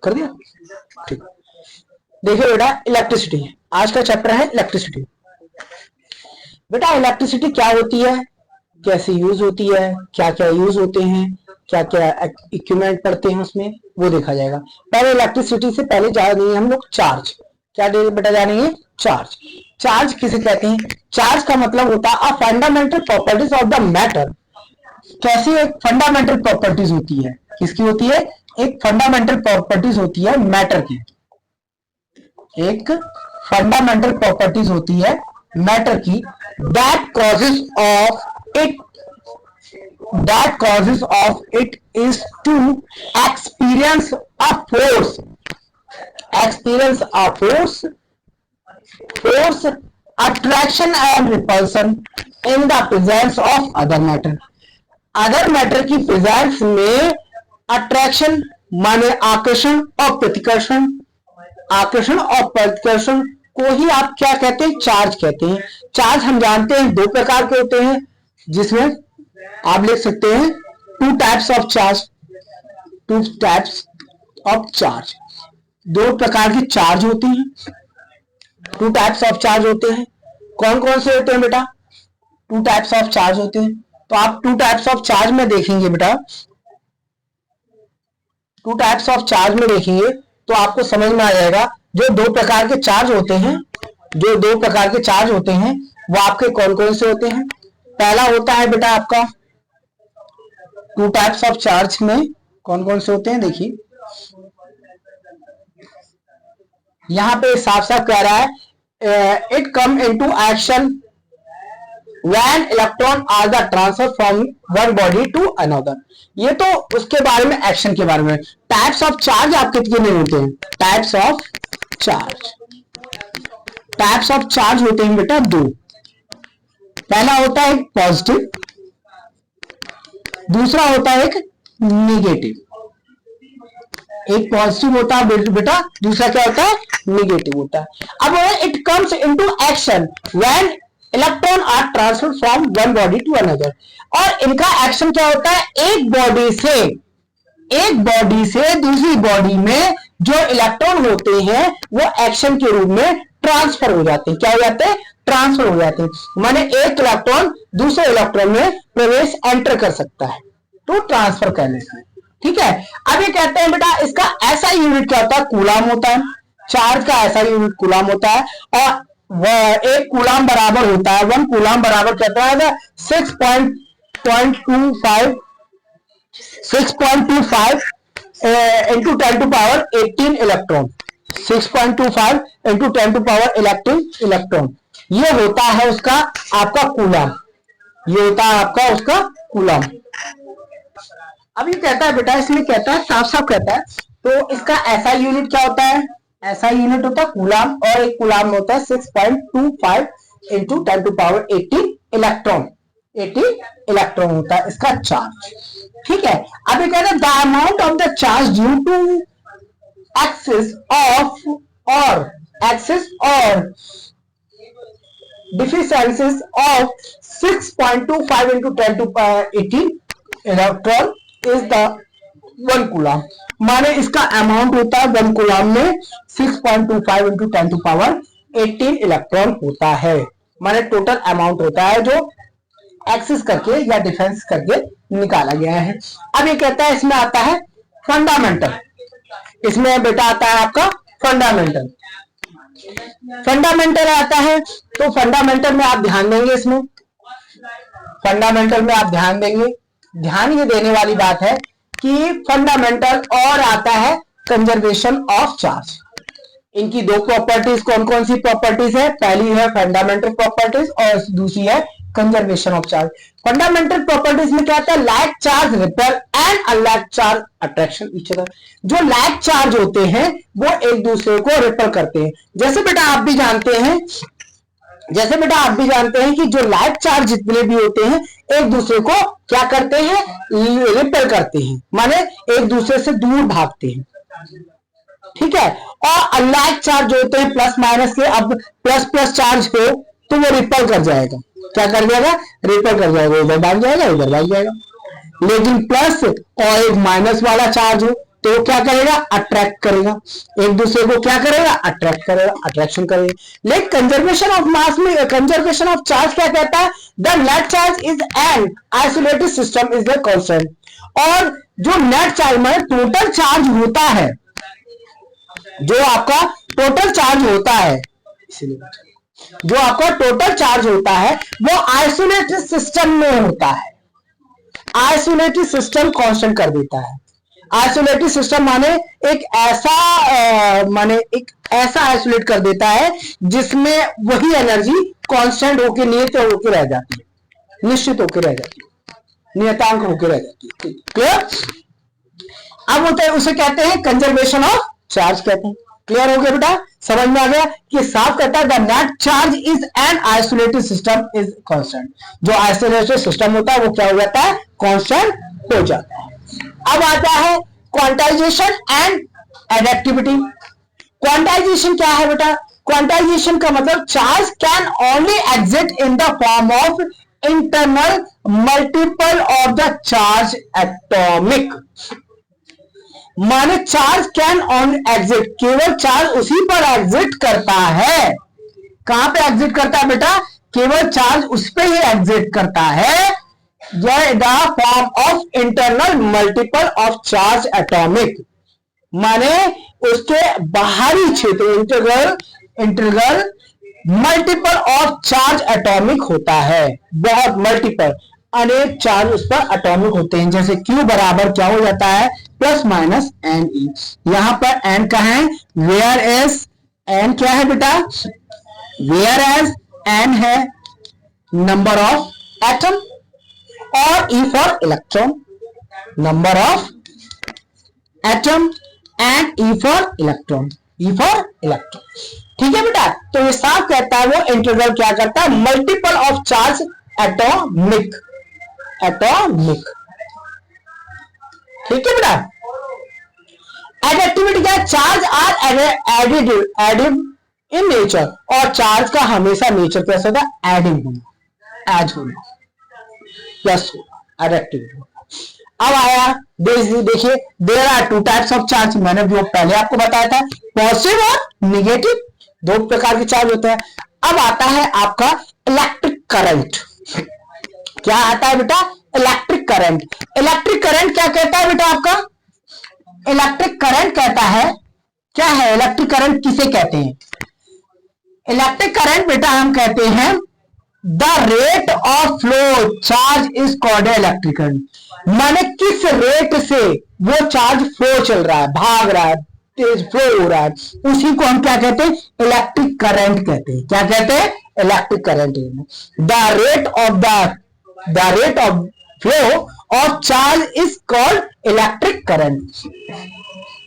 कर दिया, ठीक। देखिए बेटा, इलेक्ट्रिसिटी आज का चैप्टर है इलेक्ट्रिसिटी। बेटा इलेक्ट्रिसिटी क्या होती है, कैसे यूज होती है, क्या क्या यूज होते हैं, क्या क्या इक्विपमेंट पड़ते हैं उसमें, वो देखा जाएगा। पहले इलेक्ट्रिसिटी से पहले जानेंगे हम लोग चार्ज। क्या बेटा जानेंगे? चार्ज। चार्ज किसे कहते हैं? चार्ज का मतलब होता है fundamental properties of the matter. कैसी एक फंडामेंटल प्रॉपर्टीज होती है, किसकी होती है? एक फंडामेंटल प्रॉपर्टीज होती है मैटर की, एक फंडामेंटल प्रॉपर्टीज होती है मैटर की, that causes of it is to experience a force attraction and repulsion in the presence of other matter की प्रेजेंस में अट्रैक्शन माने आकर्षण और प्रतिकर्षण, आकर्षण और प्रतिकर्षण को ही आप क्या कहते हैं? चार्ज कहते हैं। चार्ज हम जानते हैं दो प्रकार के होते हैं, जिसमें आप लिख सकते हैं टू टाइप्स ऑफ चार्ज। दो प्रकार की चार्ज होती हैं, टू टाइप्स ऑफ चार्ज होते हैं। कौन कौन से होते हैं बेटा? टू टाइप्स ऑफ चार्ज होते हैं। तो आप टू टाइप्स ऑफ चार्ज में देखेंगे बेटा, टू टाइप्स ऑफ चार्ज में देखेंगे तो आपको समझ में आ जाएगा जो दो प्रकार के चार्ज होते हैं, जो दो प्रकार के चार्ज होते हैं वो आपके कौन कौन से होते हैं। पहला होता है बेटा आपका, टू टाइप्स ऑफ चार्ज में कौन कौन से होते हैं देखिए, यहां पे साफ साफ कह रहा है it come into action when electron are the transfer from one body to another. ये तो उसके बारे में, एक्शन के बारे में। टाइप्स ऑफ चार्ज आपके कितने होते हैं? टाइप्स ऑफ चार्ज होते हैं बेटा दो। पहला होता है पॉजिटिव, दूसरा होता है एक निगेटिव। एक पॉजिटिव होता है बेटा, दूसरा क्या होता है? निगेटिव होता है। अब it comes into action when electron are transfer from one body to another. और इनका एक्शन क्या होता है? एक बॉडी से दूसरी बॉडी में जो इलेक्ट्रॉन होते हैं वो एक्शन के रूप में ट्रांसफर हो जाते हैं। क्या हो जाते हैं? ट्रांसफर हो जाते हैं। माने एक इलेक्ट्रॉन दूसरे इलेक्ट्रॉन में प्रवेश एंटर कर सकता है, तो ट्रांसफर करने से। ठीक है। अब ये कहते हैं बेटा इसका ऐसा यूनिट क्या होता है? कूलाम होता है। चार्ज का ऐसा यूनिट कूलाम होता है। और एक कूलाम बराबर होता है, वन कूलाम बराबर कहता है 6.25 into 10 to power 18 electron. 6.25 into 10 to power 18 electron. ये होता है उसका आपका कूलाम, ये होता है आपका उसका कूलाम। अब ये कहता है बेटा, इसमें कहता है साफ साफ कहता है, तो इसका ऐसा यूनिट क्या होता है? ऐसा यूनिट होता है कूलाम, और एक कूलाम होता है 6.25 into 10 to power 18 electron. 18 electron होता है इसका चार्ज। ठीक है। अब ये कहता है the amount of the charge due to excess or deficiencies of 6.25 into 10 to 18 electron is the one coulomb. माने इसका अमाउंट होता है वन कूलाम में 6.25 into 10 to power 18 इलेक्ट्रॉन होता है। माने टोटल अमाउंट होता है जो एक्सिस करके या डिफेंस करके निकाला गया है। अब ये कहता है इसमें आता है फंडामेंटल, इसमें बेटा आता है आपका फंडामेंटल आता है। तो फंडामेंटल में आप ध्यान देंगे, इसमें फंडामेंटल में आप ध्यान देंगे, ध्यान ये देने वाली बात है कि फंडामेंटल और आता है कंजर्वेशन ऑफ चार्ज। इनकी दो प्रॉपर्टीज कौन कौन सी प्रॉपर्टीज है? पहली है फंडामेंटल प्रॉपर्टीज और दूसरी है conservation of charge. Fundamental properties में क्या आता है? Like charge repel and unlike charge attraction each other. जो लाइक चार्ज होते हैं वो एक दूसरे को रिपेल करते हैं। जैसे बेटा आप भी जानते हैं कि जो लाइक चार्ज जितने भी होते हैं एक दूसरे को क्या करते हैं? रिपेल करते हैं, माने एक दूसरे से दूर भागते हैं। ठीक है। और अनलाइक चार्ज होते हैं प्लस माइनस के, अब प्लस प्लस चार्ज हो तो वो रिपेल कर जाएगा। क्या कर जाएगा? रिपेल कर जाएगा, इधर भाग जाएगा, इधर भाग जाएगा। लेकिन प्लस और एक माइनस वाला चार्ज हो तो वो क्या करेगा, अट्रैक्ट करेगा, एक दूसरे को क्या करेगा, अट्रैक्ट करेगा, अट्रैक्शन करेगा। लेकिन कंजर्वेशन ऑफ मास में, कंजर्वेशन ऑफ चार्ज क्या कहता है, the net charge is an isolated system is the constant. और जो नेट चार्ज में टोटल चार्ज होता है, जो आपका टोटल चार्ज होता है, जो आपका टोटल चार्ज होता है वो आइसोलेटेड सिस्टम में होता है। आइसोलेटेड सिस्टम कांस्टेंट कर देता है। आइसोलेटेड सिस्टम माने एक ऐसा आइसोलेट कर देता है जिसमें वही एनर्जी कांस्टेंट होके, नियत होके रह जाती है, निश्चित होके रह जाती है, नियतांक होके रह जाती है। क्लियर? अब होता है, उसे कहते हैं कंजर्वेशन ऑफ चार्ज कहते हैं। क्लियर हो गया बेटा, समझ में आ गया कि साफ कहता है the net charge is an isolated system is constant. जो आइसोलेटेड सिस्टम होता है वो क्या हो जाता है, कांस्टेंट हो जाता है। अब आता है क्वांटाइजेशन एंड एडेप्टिविटी। क्वांटाइजेशन क्या है बेटा, क्वांटाइजेशन का मतलब charge can only exit in the form of internal multiple of the charge atomic. माने चार्ज कैन ऑन एग्जिट, केवल चार्ज उसी पर एग्जिट करता है। कहां पे एग्जिट करता है बेटा, केवल चार्ज उस पे ही एग्जिट करता है, the form of internal multiple of charge atomic. माने उसके बाहरी क्षेत्र, integral multiple of charge atomic होता है, बहुत मल्टीपल, अनेक चार्ज उस पर एटॉमिक होते हैं। जैसे Q बराबर क्या हो जाता है, प्लस माइनस एन ई। यहां पर एन का है, वेयर एस एन क्या है बेटा, वेयर एस एन है नंबर ऑफ एटम, और E for electron, number of atom, and E for electron, E for electron. ठीक है बेटा, तो ये साफ कहता है वो इंटीग्रल क्या करता है, multiple of charge atomic, atomic. ठीक है बेटा। एडिटिविटी क्या, चार्ज आर एडिव इन नेचर, और चार्ज का हमेशा नेचर कैसा होता है, एडिंग होना, एड होना, प्लस होना, एडिटिविटी। अब आया देखिए, there are two types of charge. मैंने जो पहले आपको बताया था, पॉजिटिव और निगेटिव, दो प्रकार के चार्ज होते हैं। अब आता है आपका इलेक्ट्रिक करंट। क्या आता है बेटा, इलेक्ट्रिक करंट। इलेक्ट्रिक करंट क्या कहता है बेटा आपका, इलेक्ट्रिक करंट कहता है, क्या है इलेक्ट्रिक करंट, किसे कहते हैं, इलेक्ट्रिक करंट बेटा हम कहते हैं the rate of flow charge is called electric current. माने किस रेट से वो चार्ज फ्लो चल रहा है, भाग रहा है, तेज फ्लो हो रहा है, उसी को हम क्या कहते हैं, इलेक्ट्रिक करंट कहते हैं। क्या कहते हैं, electric current. The rate of flow of charge is called electric current.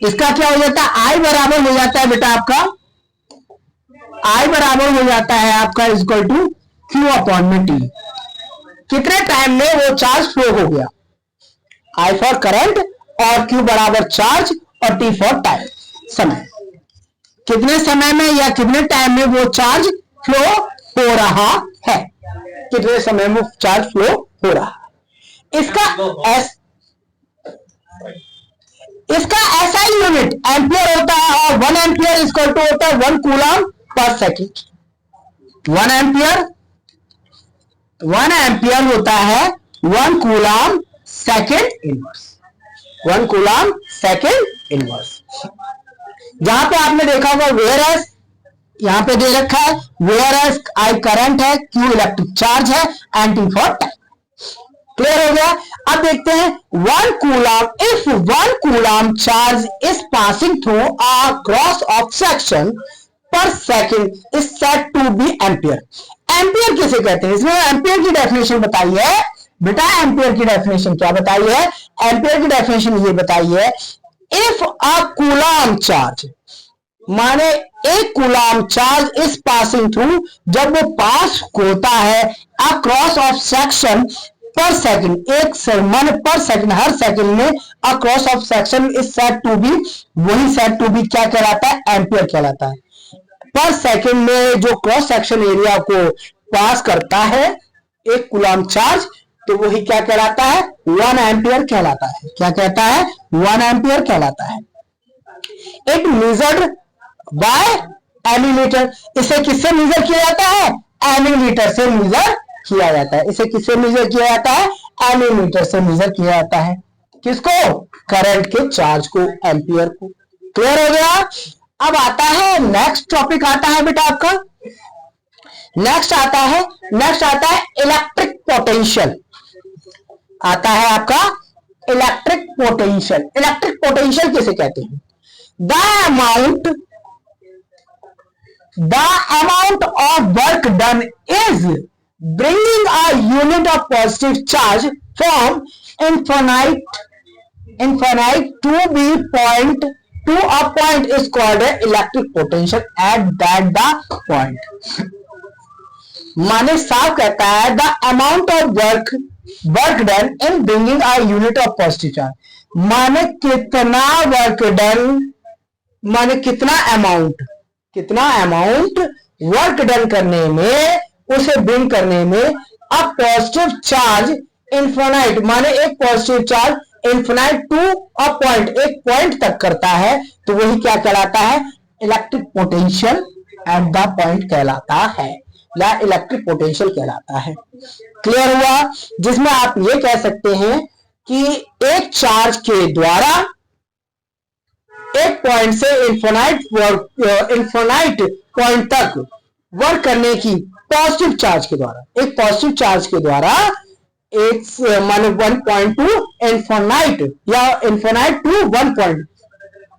इसका क्या हो जाता है, आई बराबर हो जाता है बेटा आपका, आई बराबर हो जाता है आपका इक्वल टू क्यू अपॉन में टी। कितने टाइम में वो चार्ज फ्लो हो गया, आई फॉर करंट, और क्यू बराबर चार्ज, और टी फॉर टाइम, समय। कितने समय में या कितने टाइम में वो चार्ज फ्लो हो रहा है, कितने समय में चार्ज फ्लो हो रहा है। इसका ऐसा ही यूनिट एम्पियर होता है, और 1 एम्पियर इक्वल टू होता है 1 कूलम पर सेकेंड। 1 एम्पियर होता है 1 coulomb second inverse, 1 coulomb second inverse. जहां पे आपने देखा होगा वेयर एस, यहां पे दे रखा है वेयर एस आई करंट है, क्यू इलेक्ट्रिक चार्ज है, and T for time. Clear हो गया। अब देखते हैं 1 coulomb, if 1 coulomb charge is passing through a cross of section per second is said to be ampere. Ampere किसे कहते हैं, इसमें एम्पियर की डेफिनेशन बताई है बेटा। एम्पियर की डेफिनेशन क्या बताई है, एम्पियर की डेफिनेशन ये बताई है, इफ अ कूलम चार्ज, माने एक coulomb charge is passing through, जब वो पास होता है a cross of section per second, एक माने पर सेकंड, हर सेकंड में a cross of section is said to be, वही सेड टू बी क्या कहलाता है, एम्पियर कहलाता है। पर सेकंड में जो क्रॉस सेक्शन एरिया को पास करता है एक कूलम चार्ज, तो वही क्या कहलाता है, 1 एम्पियर कहलाता है। क्या कहता है, 1 एम्पियर कहलाता है। इट मेजर्ड बाय एमीमीटर, इसे किससे मेजर किया जाता है, एमीमीटर से मेजर किया जाता है। इसे किससे मेजर किया जाता है, एमीमीटर से मेजर किया जाता है। किसको, करंट के चार्ज को, एम्पियर को। क्लियर हो गया। अब आता है नेक्स्ट टॉपिक, आता है बेटा आपका नेक्स्ट आता है इलेक्ट्रिक पोटेंशियल। आता है आपका इलेक्ट्रिक पोटेंशियल। इलेक्ट्रिक पोटेंशियल किसे कहते हैं, the amount of work done is bringing a unit of positive charge from infinite to be point to a point is called electric potential at that the point। माने साफ कहता है the amount of work done in bringing a unit of positive charge, माने कितना work done, माने कितना amount work done करने में, उसे ब्रिंग करने में अ पॉजिटिव चार्ज इन्फिनाइट, माने एक positive charge infinite to a point, एक पॉइंट तक करता है, तो वही क्या कहलाता है, electric potential at the point कहलाता है, या इलेक्ट्रिक पोटेंशियल कहलाता है। क्लियर हुआ। जिसमें आप ये कह सकते हैं कि एक चार्ज के द्वारा एक पॉइंट से इन्फिनाइट पॉइंट तक वर्क करने की पॉजिटिव चार्ज के द्वारा, एक पॉजिटिव चार्ज के द्वारा एक माने 1 पॉइंट टू इन्फिनाइट, या इन्फिनाइट टू 1 पॉइंट,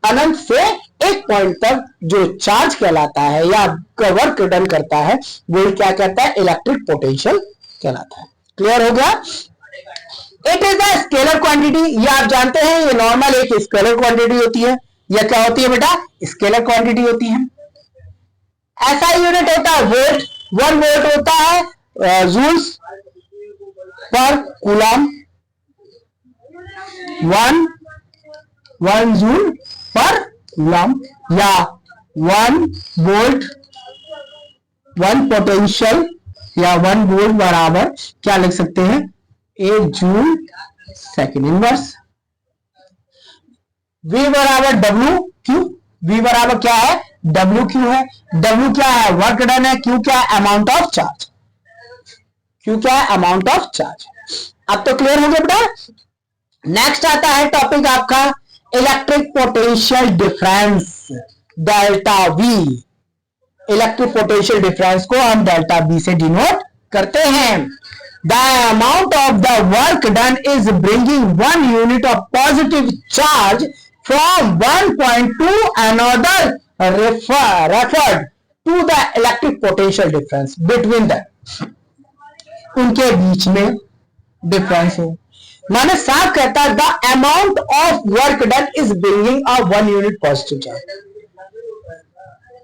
अनंत से एक पॉइंट तक जो चार्ज कहलाता है या वर्क डन करता है, वो क्या कहता है, इलेक्ट्रिक पोटेंशियल कहलाता है। क्लियर हो गया। It is the scalar quantity, ये आप जानते हैं, ये नॉर्मल एक स्केलर क्वांटिटी होती है। यह क्या होती है बेटा, स्केलर क्वांटिटी होती है। ऐसा यूनिट होता है वोल्ट, 1 वोल्ट होता है जूल्स पर कूलम, 1 जूल पर कूलम, या 1 वोल्ट 1 पोटेंशियल, या 1 वोल्ट बराबर क्या लिख सकते हैं, 1 जूल सेकेंड इनवर्स। V बराबर डब्ल्यू क्यू, V बराबर क्या है, डब्ल्यू क्यू है। W क्या है, वर्क डन है। Q क्या है, अमाउंट ऑफ चार्ज, Q क्या है, अमाउंट ऑफ चार्ज। अब तो क्लियर हो गया बेटा। नेक्स्ट आता है टॉपिक आपका electric potential difference, delta V। Electric potential difference को हम डेल्टा V से डिनोट करते हैं। The amount of the work done is bringing 1 unit of positive charge from one point to another, referred to the electric potential difference between them। उनके बीच में difference हो, माने साफ कहता है the amount of work done is bringing a 1 unit positive charge.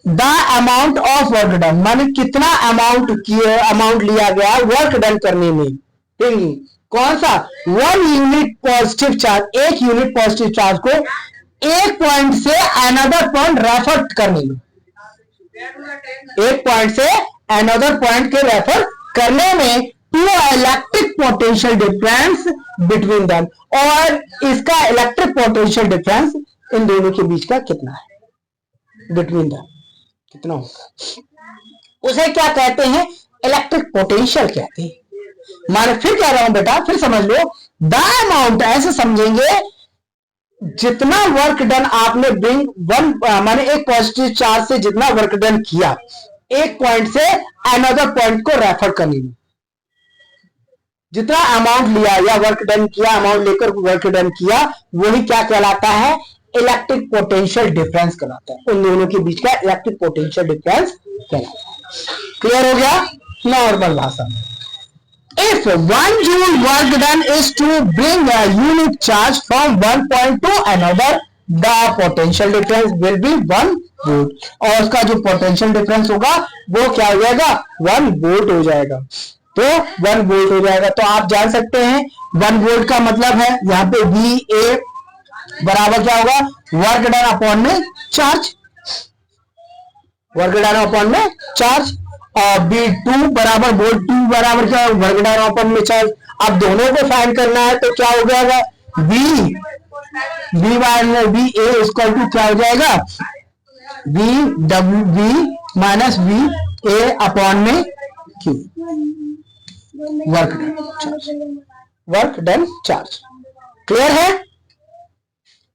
The amount of work done माने कितना amount लिया गया वर्क डन करने में, कौन सा, 1 unit positive charge, 1 unit positive charge को एक पॉइंट से अनदर पॉइंट रेफर करने में, एक पॉइंट से अनदर पॉइंट के रेफर करने में, to electric potential difference between them, और इसका इलेक्ट्रिक पोटेंशियल डिफरेंस इन दोनों के बीच का कितना है, बिटवीन देम कितना होगा, उसे क्या कहते हैं, इलेक्ट्रिक पोटेंशियल कहते हैं। माने फिर कह रहा हूं बेटा, फिर समझ लो, द अमाउंट ऐसे समझेंगे जितना वर्क डन आपने ब्रिंग 1 माने एक पॉजिटिव चार्ज से जितना वर्क डन किया एक पॉइंट से अनदर पॉइंट को रेफर करने में, जितना अमाउंट लिया या वर्क डन किया, अमाउंट लेकर वर्क डन किया, वही क्या कहलाता है, इलेक्ट्रिक पोटेंशियल डिफरेंस कहलाता है। उन दोनों के बीच का इलेक्ट्रिक पोटेंशियल डिफरेंस कहलाता है। क्लियर हो गया। नॉर्मल भाषा में, if 1 joule work done is to bring a unit charge from 1 point to another, the potential difference will be 1 volt, और उसका जो पोटेंशियल डिफरेंस होगा वो क्या हो जाएगा, 1 वोल्ट हो जाएगा। तो 1 वोल्ट हो जाएगा। तो आप जान सकते हैं 1 वोल्ट का मतलब है यहाँ पे VA बराबर क्या होगा, वर्क डन अपॉन में चार्ज, वर्क डन अपॉन में चार्ज, और B2 बराबर वोल्ट 2 बराबर क्या, वर्क डन अपॉन में चार्ज, अब दोनों को फाइंड करना है तो क्या हो जाएगा, बी ए इक्वल टू क्या हो जाएगा, बी माइनस बी ए अपॉन में Q, work done charge. Clear है,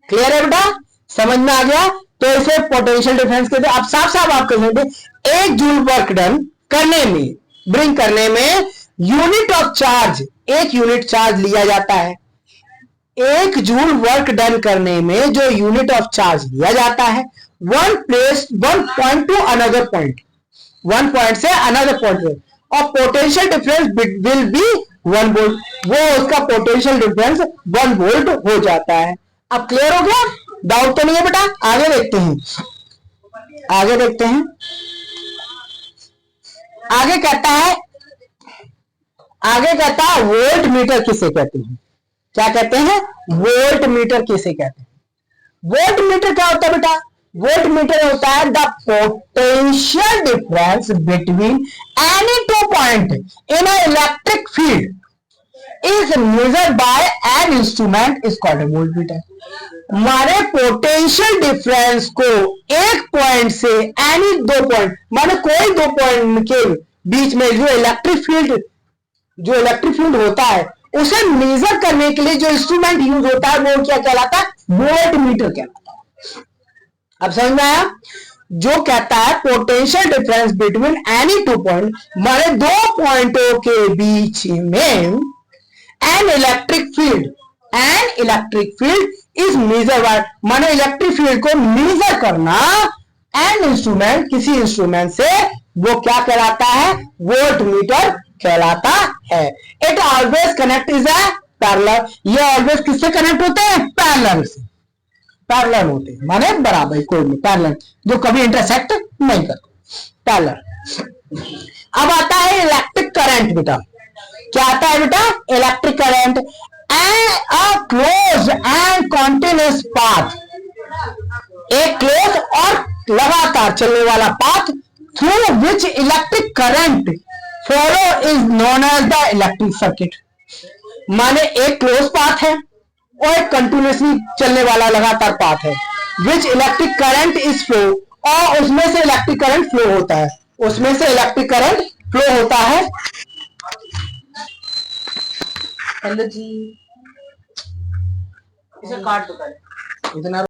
क्लियर है बेटा, समझ में आ गया। तो इसे पोटेंशियल डिफरेंस कहते हैं। अब साफ साफ आप कह सकते 1 जूल वर्क डन करने में, ब्रिंग करने में unit of charge, 1 unit charge लिया जाता है। 1 जूल वर्क डन करने में जो यूनिट ऑफ चार्ज लिया जाता है, one point to another point, one point से अनदर पॉइंट, और potential difference will be 1 volt, वो उसका पोटेंशियल डिफरेंस 1 वोल्ट हो जाता है। अब क्लियर हो गया, डाउट तो नहीं है बेटा। आगे देखते हैं, आगे देखते हैं, आगे कहता है वोल्ट मीटर किसे कहते हैं, क्या कहते हैं, वोल्ट मीटर किसे कहते हैं। वोल्ट मीटर क्या होता है बेटा, वोल्ट मीटर होता है the potential difference between any 2 point in a electric field is measured by an instrument is called volt meter. माने पोटेंशियल डिफरेंस को एक पॉइंट से एनी 2 पॉइंट, माने कोई 2 पॉइंट के बीच में जो इलेक्ट्रिक फील्ड होता है उसे मेजर करने के लिए जो इंस्ट्रूमेंट यूज होता है वो क्या कहलाता है, वोल्ट मीटर कहलाता है। अब समझ में आया, जो कहता है potential difference between any 2 point, माने 2 पॉइंटों के बीच में an electric field is measure by, माने इलेक्ट्रिक फील्ड को मेजर करना एन इंस्ट्रूमेंट, किसी इंस्ट्रूमेंट से, वो क्या कहलाता है, वोल्ट मीटर कहलाता है। It always connect is a parallel, ये ऑलवेज किससे कनेक्ट होते हैं, पैरेलल से, पैरेलल होते हैं माने बराबर, कोई नहीं, पैरेलल जो कभी इंटरसेक्ट नहीं करते, पैरेलल। अब आता है इलेक्ट्रिक करंट बेटा, क्या आता है बेटा, electric current, a close and continuous path, एक क्लोज और लगातार चलने वाला path through which electric current flow is known as the electric circuit. माने एक क्लोज पाथ है और एक कंटिन्यूअसली चलने वाला लगातार पाथ है, विच इलेक्ट्रिक करंट इज फ्लो, और उसमें से इलेक्ट्रिक करंट फ्लो होता है, उसमें से इलेक्ट्रिक करंट फ्लो होता है। हेलो जी, इसे काट दो इतना।